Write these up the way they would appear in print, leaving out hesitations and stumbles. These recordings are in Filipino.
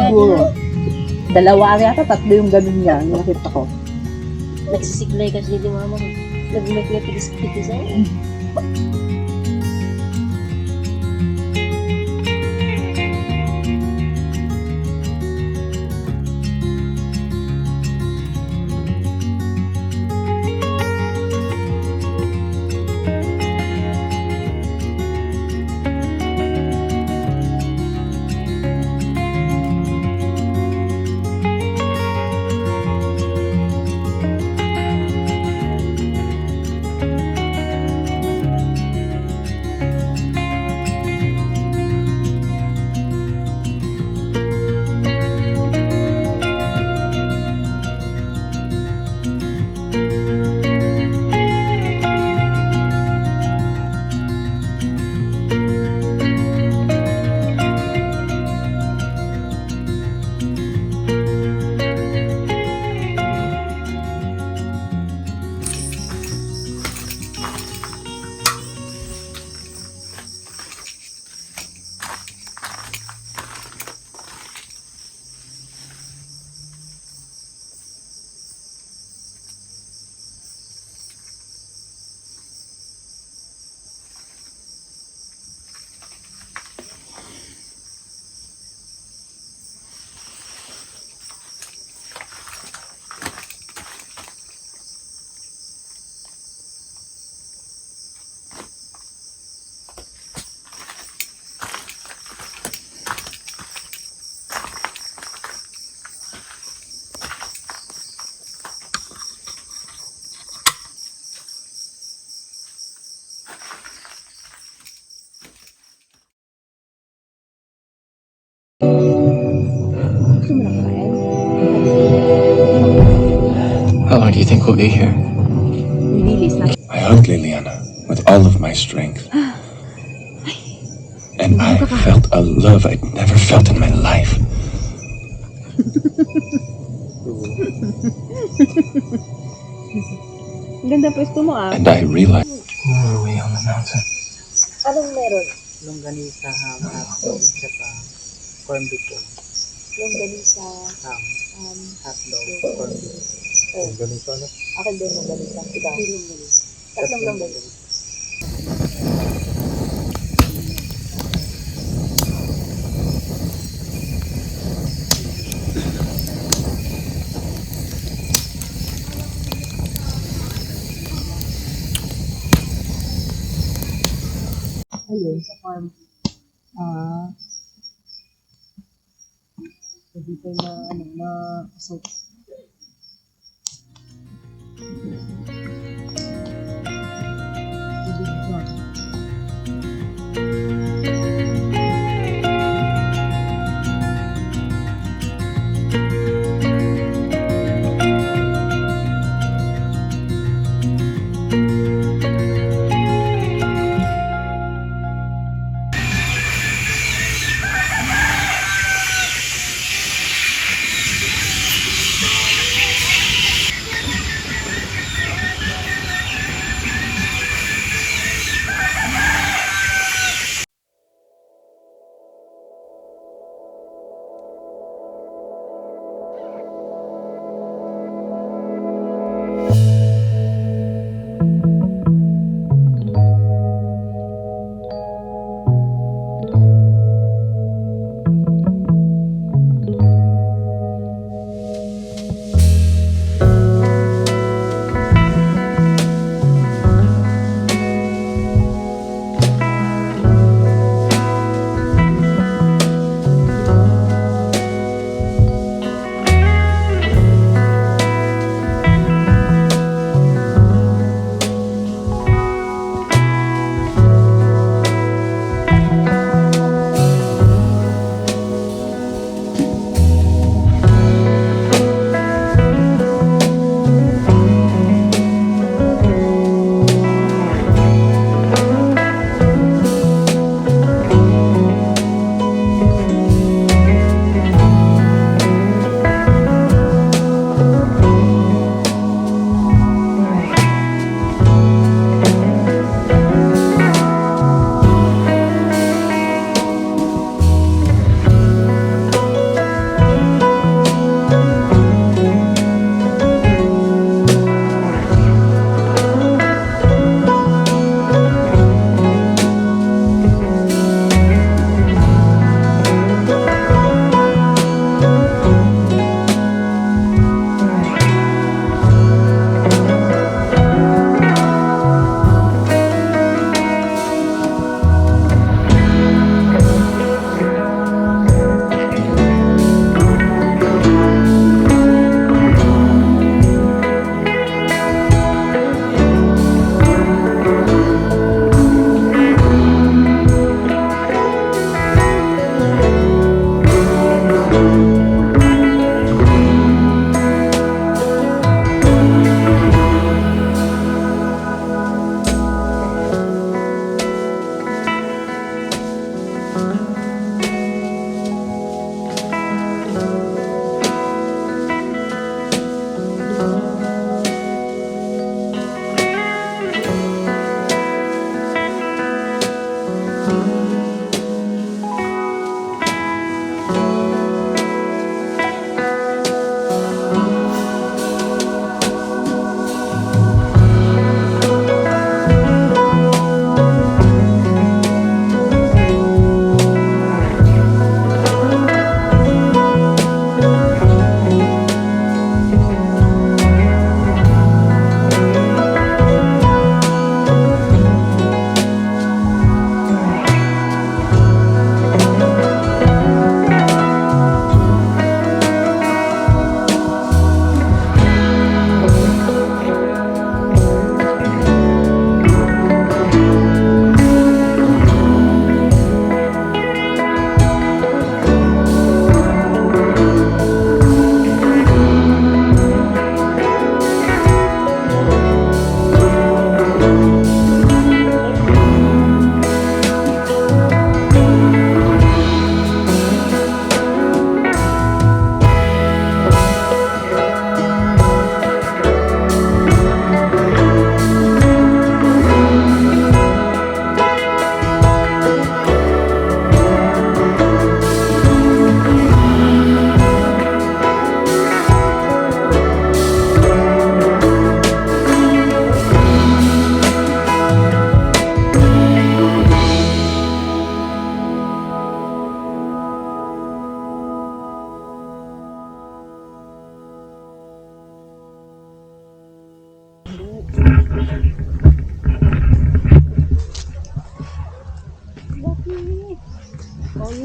Siguro. Dalawa yata, tatlo yung ganun niya. Yung nakita ko. Nagsisiklay kasi di mama. Nag-make na pilis-pilis sa'yo. How long do you think we'll be here? Bilis na. I hugged Liliana with all of my strength. And I felt a love I'd never felt in my life. Ganda pwesto mo ah. And I realized we were way on the mountain. Anong meron? Longganisa, ham, hotdog, tsaka corned beef po. Longganisa, Ham, hotdog, corned beef. Longganisa na? akin din longganisa. Ikaw? Longganisa. Tatlong longganisa. Ayun, sa farm. So dito na, so,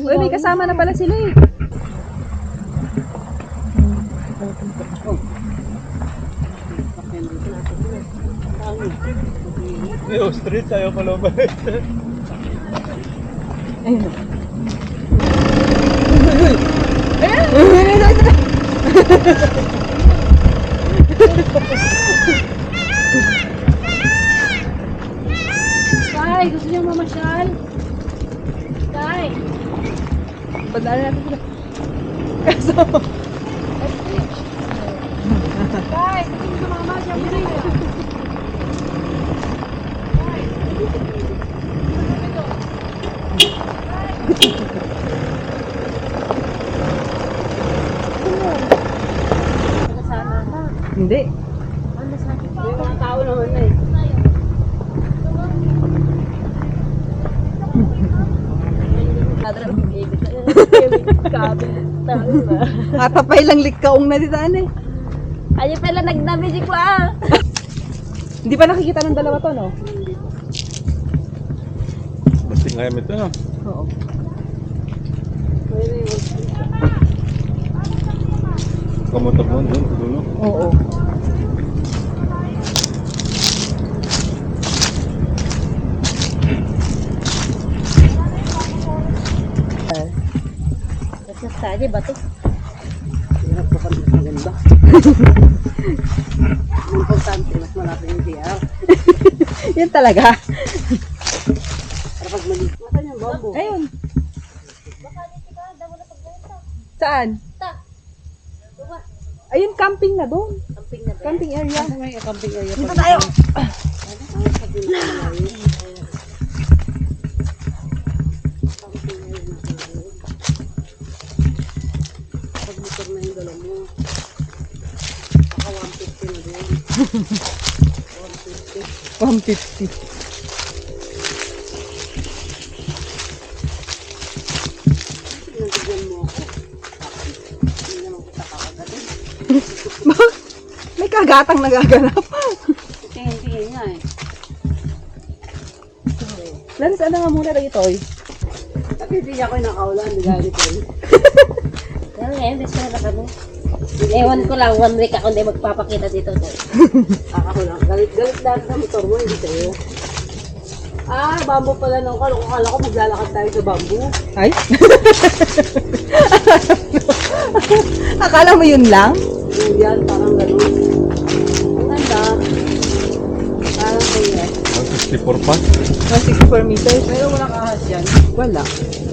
Uy, may kasama na pala sila eh. May ostrich, ayaw pala ba? Ayun. Tay, gusto niyo mamasyal? Tay. Padala natin sila. Kaso, Tay, gusto niyo mamasyal? Kasama ka. hindi. Ano sabi ko? May mga tao naman na eh. Matapay lang likaong na ditaan eh. Ay, pala nagdami si Kwa. Hindi pa nakikita ng dalawa to, no? Basta nga ito, no? Oo. Kamotok mo doon, sa dulo. Oo. Kasi tadi ba to? Hirap ko pa rin maganda. Importante, mas malapit yung CR. Yan talaga. Para pag maliit. Matan yung bambo. Ayun. Saan? Ayun, camping na doon. Camping na ba? Camping area. May camping area. Dito tayo. Pag motor na yung dala mo. Baka 150 na din. 150. Pinagigyan mo ako. Hindi naman kita kakagatin. May kagatang nagaganap. Tingin-tingin nga eh. Lance, ano nga muna rito eh? Kasi hindi niya ako nakaulan. Nagalit ko rin. Kaya ngayon, gusto na kami. Ewan ko lang, 1 week ako hindi magpapakita dito. Ako lang. Galit lang sa motor mo. Hindi sa'yo. Ah, bamboo pala nung kala ko. Kala ko maglalakad tayo sa bamboo. Ay? Akala mo yun lang? Yung yan, parang gano'n. Ang ganda. Parang kaya. 164 pa? 164 meters? Pero wala kahas yan. Wala.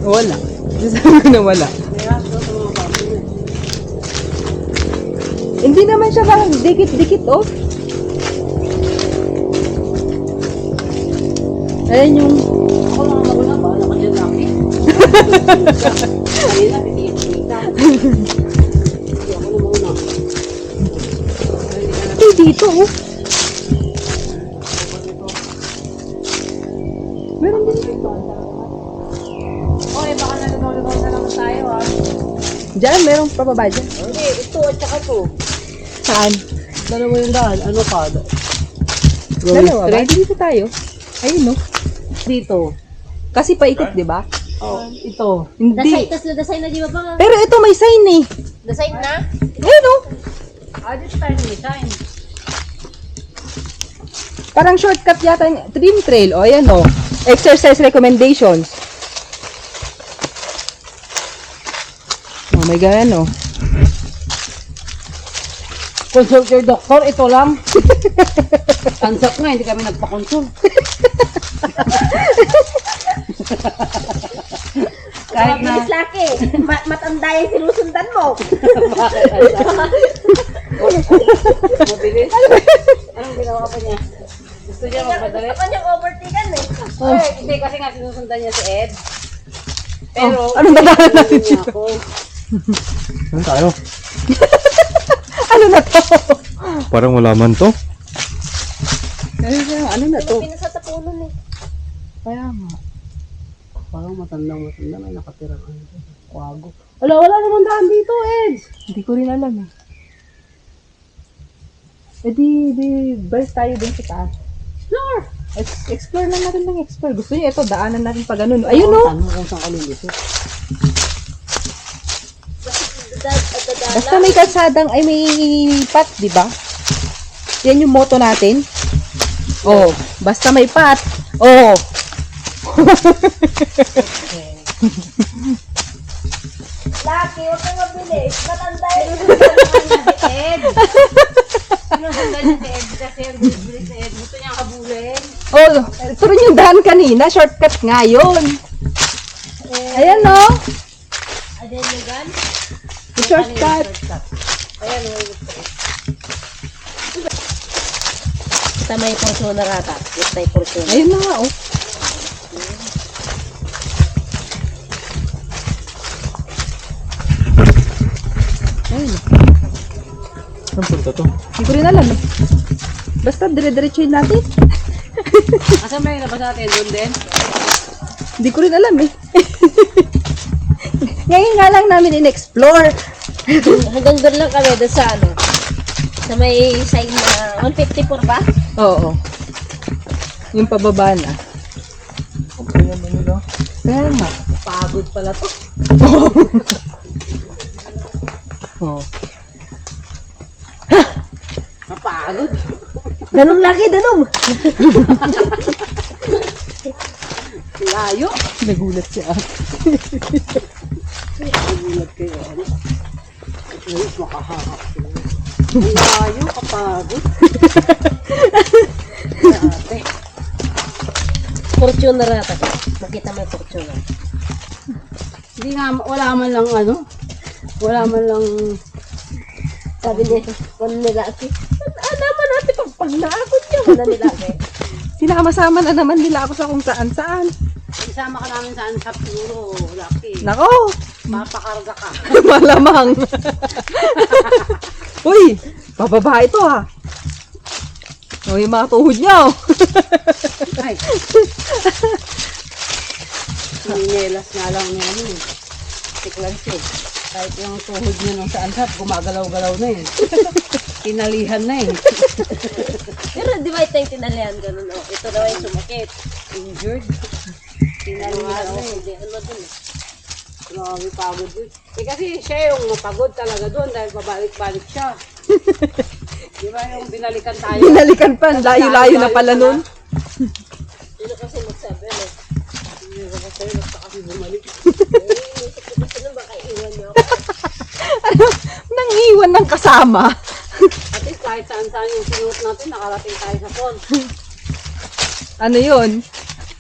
Wala. Sabi ko na wala. May haso sa mga bamboo eh. Hindi naman siya parang dikit-dikit oh. Ayan yung... Ako lang ako na. Bahala ka dyan laki. Kanina, pitiit-kita. Hindi ako na mauna. Ay, dito oh. Meron din dito. Oy, baka nalunod na lang tayo ah. Diyan, merong pababa dyan. Hindi, ito at saka to. Saan? Dala mo yung daan. Ano pa? Dalawa ba? Dito tayo. Ayun no. Dito. Kasi paikot, di ba? Oh, ito. Hindi. Dasay na di ba ba? Pero ito may sign eh. Dasay na? Ayun oh. This time may time. Parang shortcut yata. Dream Trail. O, ayan o. Exercise recommendations. Oh my God, ano? Consult your doctor, ito lang. Tansap nga, hindi kami nagpa-consult. Kahit na... Mabilis laki. Matanda yung sinusundan mo. Mabilis. Anong ginawa pa niya? Gusto niya magmadali? Ako niyang overtaken eh. Ay, hindi kasi nga sinusundan niya si Ed. Pero, anong dadaanan natin niya ako. Saan tayo? Ano na to? Parang wala man to. Ano na to? Pinasatapunan eh. Kaya nga. Parang matandang may nakatirang ano. Kwago. Wala naman daan dito, Ed. Hindi ko rin alam eh. di, balik tayo dun sa taas. Floor! Explore na natin ng explore. Gusto niyo ito, daanan natin pa ganun. Ayun no! Saan mo kung saan kalulusot? Basta may kalsadang, ay may path, di ba? Yan yung motto natin. Oh, basta may path. Oh. Lucky, huwag kang mabilis. Matanda yun. Sinusundan niya si Ed kasi ang bilis ni Ed. Gusto niya kabulin. Oh, ito rin yung daan kanina. Shortcut nga yun. Ayan no. Ayan yung gun. Yung shortcut. Ayan yung tama yung Fortuner ata. Yes, tayo Fortuner. Ayun na nga oh. Ayun. Saan punta to? Hindi ko rin alam. Basta dire-diretsuhin natin. Asan may labas natin? Doon din? Hindi ko rin alam eh. Ngayon nga lang namin in-explore. Hanggang doon lang kami, doon sa ano. Sa may sign na 154 ba? Oo. Yung pababa na. Okay naman nila. Kaya nga. Pagod pala to. Oo. Napagod. Ganun lagi, ganun. Layo. Nagulat siya. Nagulat kayo. Ay, makahakap. Ang layo, kapagod. Ate. Fortuner ata. Makita mo yung Fortuner. Hindi nga, wala man lang ano. Wala man lang. Sabi niya, wala nila ate. Naman natin pag naakot niya. Wala nila ate. Sinama-sama na naman nila ako sa kung saan-saan. Isama ka namin sa ansap siguro. Lucky. Nako! Papakarga ka. Malamang. Uy! Bababa ito ha. O, yung mga tuhod niya oh. Ay. Ninelas nga lang niya ano eh. Tiklan siya. Kahit yung tuhod niya nung sa ansap, gumagalaw-galaw na eh. Tinalihan na eh. Pero di ba ito yung tinalihan ganun? Oh, ito daw yung sumakit. Injured. Tinalihan na eh. Hindi, ano dun eh. Grabe pagod yun. Eh kasi siya yung mapagod talaga doon dahil pabalik-balik siya. Di ba yung binalikan tayo? Binalikan pa. Layo-layo na pala nun. Sino kasi magsabi ano? Hindi ko pa sa'yo, basta kasi bumalik. Inisip ko kasi nung baka iwan niyo ako. Nang iwan ng kasama. At least kahit saan-saan yung sinuot natin, nakarating tayo sa phone. Ano yun?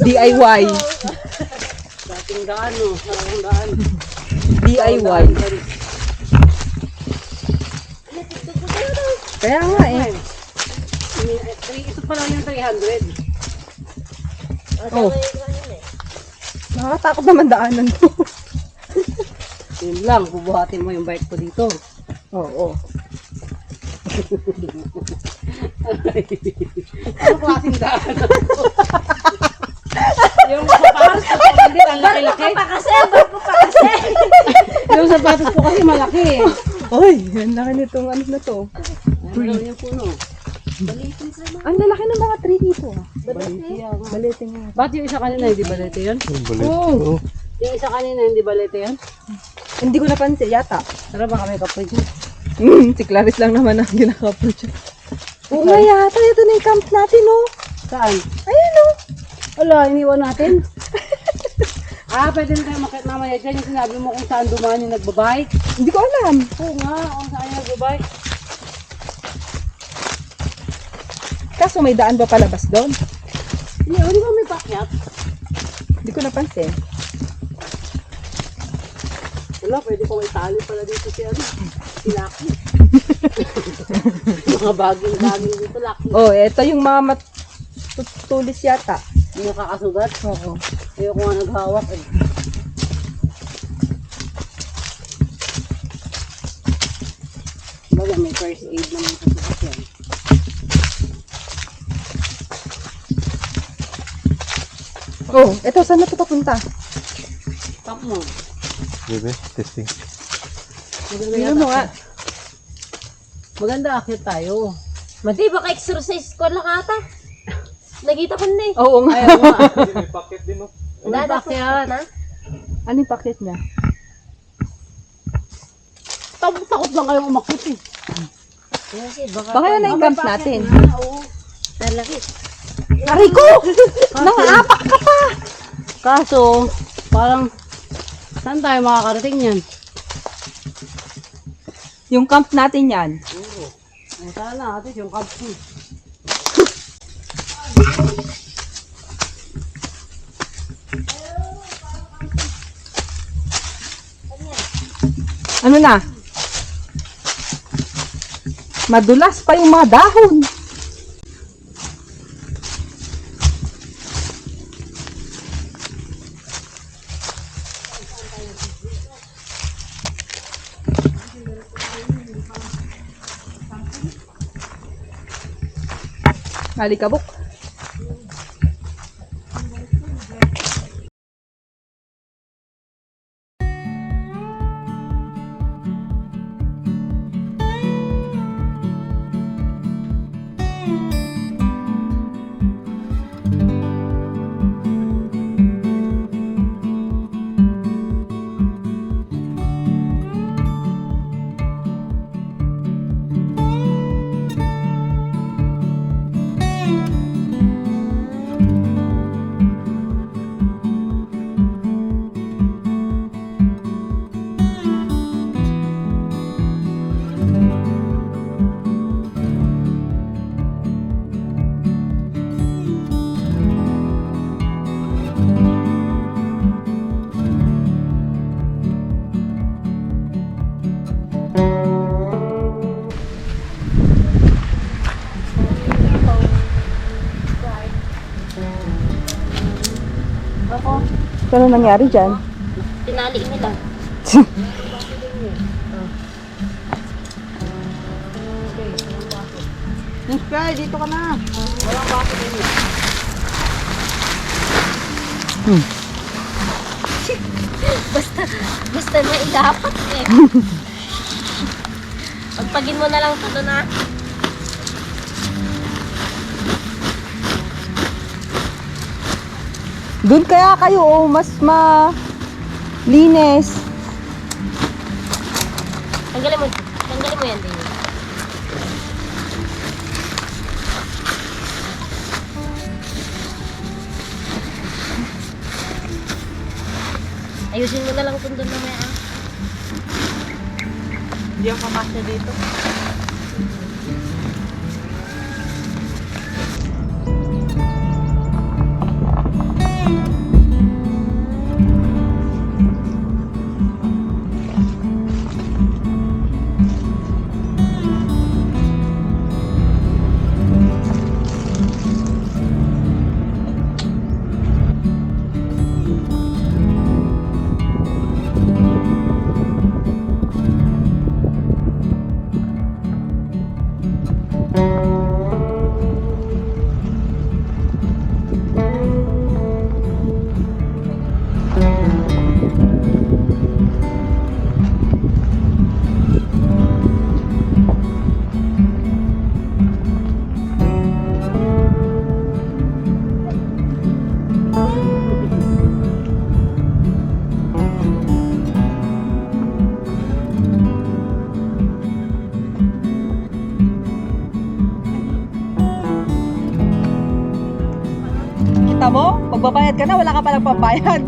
DIY. Dating daan, no? Sarang daan. DIY. Kaya nga eh. Ito pa lang yung 300. Oh. Nakakatakot naman daanan to. Yun lang, bubuhatin mo yung bike ko dito. Oo. Ano klaseng daan? Yung sapatos ko hindi, ang laki-laki. Barko pa kasi. Yung sapatos ko kasi malaki eh. Uy, ang laki nitong ano na to. Ano yung puno? Ang lalaki ng mga tree dito. Balete yan. Balete nga. Ba't yung isa kanina hindi balete yun? Oo. Yung isa kanina hindi balete yun? Hindi ko napansin yata. Tara baka may kapoy dyan. Si Clarice lang naman ang ginakapo dyan. Oo nga yata, ito na yung camp natin oh. Saan? Ayan oh. Wala, iniwan natin. Pwede na tayo makit mamaya dyan. Yung sinabi mo kung saan dumaan yung nagbabike. Hindi ko alam. Oo nga, kung saan yung nagbabike. Kaso may daan ba palabas doon? Hindi ba may pakyat? Hindi ko napansin. Wala, pwede ko may tali pala dito si ano. Si Lucky. Mga baging dito, Lucky. Oh, ito yung mga matutulis yata. Hindi nakakasugat. Oo. Ayoko nga naghawak eh. Baga may first aid naman sa sasakyan. Oh, ito saan na ito papunta? Top mo. Bebe, testing. Maganda Tingnan yata. mo nga. Maganda akit tayo. Mati, baka exercise ko lang ata. Nakita ko na eh. Oo nga. Ayaw nga. Dada ko Bakit? na. Ano yung packet niya? Takot lang kayong umakit eh. Kasi baka... Baka yan na yung camp natin. Oo. Talaki. Aray ko! Nangapak ka pa! Kaso, parang, saan tayo makakarating yan? Yung camp natin yan. O, sana natin yung camp ko. Ano na? Madulas pa yung mga dahon. Alikabok. Ano nangyari dyan? Tinali nila. Sky, dito ka na. Basta na ilapat eh. Pagpagin mo na lang ito doon ah. Doon kaya kayo, oh, mas malinis. Tanggalin mo yan din. Ayusin mo na lang kung doon mamaya ah. Hindi ako makasya dito. Kita mo? Magbabayad ka na, wala ka palang pambayad.